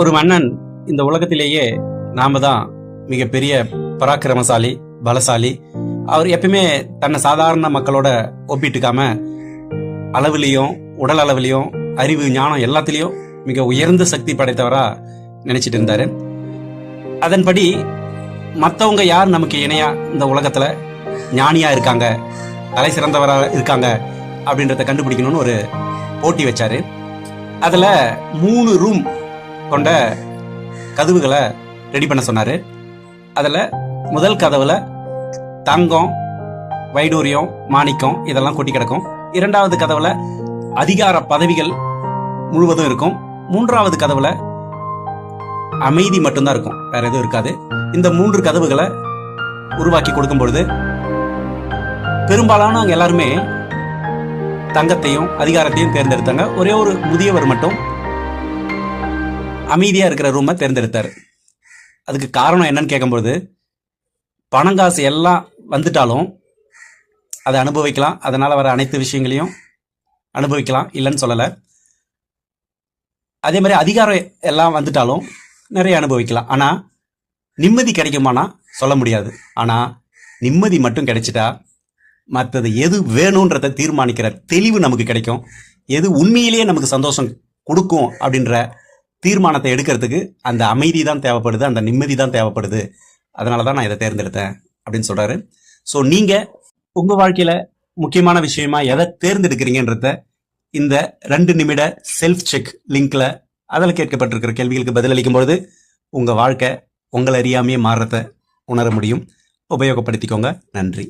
ஒரு மன்னன் இந்த உலகத்திலேயே நாம தான் மிகப்பெரிய பராக்கிரமசாலி, பலசாலி. அவர் எப்பயுமே தன்னை சாதாரண மக்களோட ஒப்பிட்டுக்காம அளவுலையும் உடல் அளவுலையும் அறிவு ஞானம் எல்லாத்திலையும் மிக உயர்ந்த சக்தி படைத்தவரா நினைச்சிட்டு இருந்தாரு. அதன்படி மற்றவங்க யார் நமக்கு இணையா இந்த உலகத்துல ஞானியா இருக்காங்க, தலை சிறந்தவரா இருக்காங்க அப்படின்றத கண்டுபிடிக்கணும்னு ஒரு போட்டி வச்சாரு. அதுல 3 ரூம் கொண்ட கதவுகளை ரெடி பண்ண சொன்னாரு. அதுல முதல் கதவுல தங்கம், வைடூரியம், மாணிக்கம் இதெல்லாம் கொட்டி கிடக்கும். 2வது கதவுல அதிகார பதவிகள் முழுவதும் இருக்கும். 3வது கதவுல அமைதி மட்டும்தான் இருக்கும், வேற எதுவும் இருக்காது. இந்த 3 கதவுகளை உருவாக்கி கொடுக்கும் பொழுது பெரும்பாலானவங்க எல்லாருமே தங்கத்தையும் அதிகாரத்தையும் தேர்ந்தெடுத்தாங்க. ஒரே ஒரு முதியவர் மட்டும் அமைதியா இருக்கிற ரூமை தேர்ந்தெடுத்தார். அதுக்கு காரணம் என்னன்னு கேட்கும்போது, பணங்காசு எல்லாம் வந்துட்டாலும் அதை அனுபவிக்கலாம், அதனால வர அனைத்து விஷயங்களையும் அனுபவிக்கலாம், இல்லைன்னு சொல்லலை. அதே மாதிரி அதிகாரம் எல்லாம் வந்துட்டாலும் நிறைய அனுபவிக்கலாம், ஆனா நிம்மதி கிடைக்குமானா சொல்ல முடியாது. ஆனா நிம்மதி மட்டும் கிடைச்சிட்டா மற்றது எது வேணும்ன்றதை தீர்மானிக்கிற தெளிவு நமக்கு கிடைக்கும். எது உண்மையிலேயே நமக்கு சந்தோஷம் கொடுக்கும் அப்படின்ற தீர்மானத்தை எடுக்கிறதுக்கு அந்த அமைதி தான் தேவைப்படுது, அந்த நிம்மதி தான் தேவைப்படுது. அதனால தான் நான் இதை தேர்ந்தெடுத்தேன் அப்படின்னு சொல்றாரு. ஸோ நீங்க உங்க வாழ்க்கையில முக்கியமான விஷயமா எதை தேர்ந்தெடுக்கிறீங்கன்றத இந்த 2 நிமிட செல்ஃப் செக் லிங்க்ல அதில் கேட்கப்பட்டிருக்கிற கேள்விகளுக்கு பதிலளிக்கும் பொழுது உங்க வாழ்க்கை உங்களை அறியாமையே மாறுறத உணர முடியும். உபயோகப்படுத்திக்கோங்க. நன்றி.